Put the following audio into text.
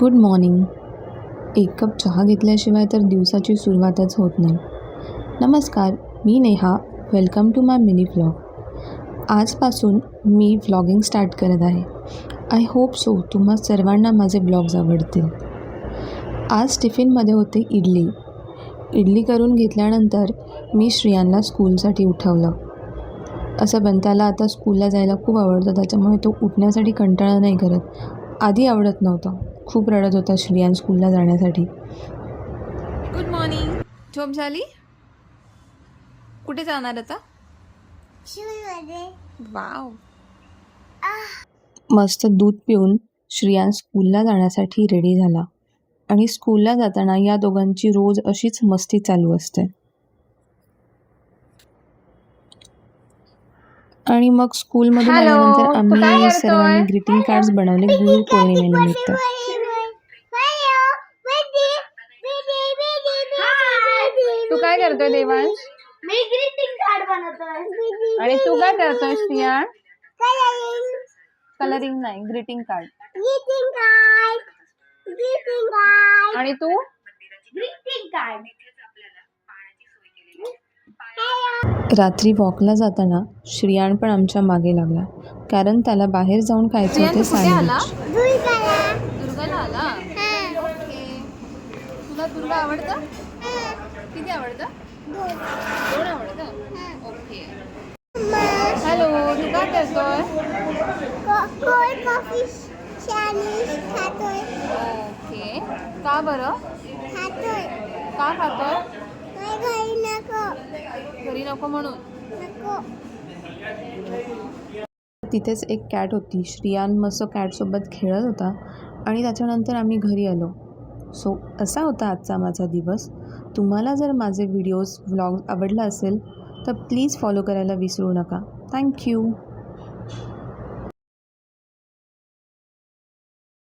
Good morning. एक cup चहा घेतल्याशिवाय तर दिवसाची सुरुवातच होत नाही. नमस्कार, मी Neha. Welcome to my mini vlog. आजपासून मी व्लॉगिंग स्टार्ट करत आहे. आय होप सो तुम्हा सर्वांना माझे ब्लॉग्स आवडतील. आज टिफिनमध्ये होते इडली करून घेतल्यानंतर मी श्रियांना स्कूलसाठी उठवलं. असं पण त्याला आता स्कूलला जायला खूप आवडतं, त्याच्यामुळे तो उठण्यासाठी कंटाळा नाही करत. आधी आवडत नव्हतं, खूप रडत होता श्रियान स्कूलला जाण्यासाठी. Good morning. झोप झाली? कुठे जाणार आता? वाव. मस्त दूध पिऊन श्रियान स्कूलला जाण्यासाठी रेडी झाला आणि स्कूलला जाताना या दोघांची रोज अशीच मस्ती चालू असते. आणि मग स्कूलमधून आल्यानंतर तू काय आम्ही करतोय? सर्वांनी ग्रीटिंग कार्ड्स बनवले गुरुपौर्णिमेनिमित्त. तू काय करतोय देवांश? मी ग्रीटिंग कार्ड बनवतोय. आणि तू काय करतोय श्रियान? कलरिंग कलरिंग नाही, ग्रीटिंग कार्ड. ग्रीटिंग कार्ड आणि तू? Greeting card. रात्री वॉकला जाताना श्रियान पण आमच्या मागे लागला, कारण त्याला बाहेर जाऊन खायचे श्रियान, होते तू कुठे आला? सँडविच. दुर्गाला आला. ओके. तुला दुर्गा आवडतं? किती आवडतं? 2 आवडतं. ओके. हॅलो, तू काय करतोय? कोल्ड कॉफी चायनीज खातोय. ओके. का बरं? खातोय. का खातोय? घरी नको. घरी नको म्हणून. नको. तिथेच एक कॅट होती. श्रियान मस्त कॅटसोबत खेळत होता आणि त्याच्यानंतर आम्ही घरी आलो. सो असा होता आजचा माझा दिवस. तुम्हाला जर माझे व्हिडिओज व्लॉग आवडला असेल तर प्लीज फॉलो करायला विसरू नका. थँक्यू.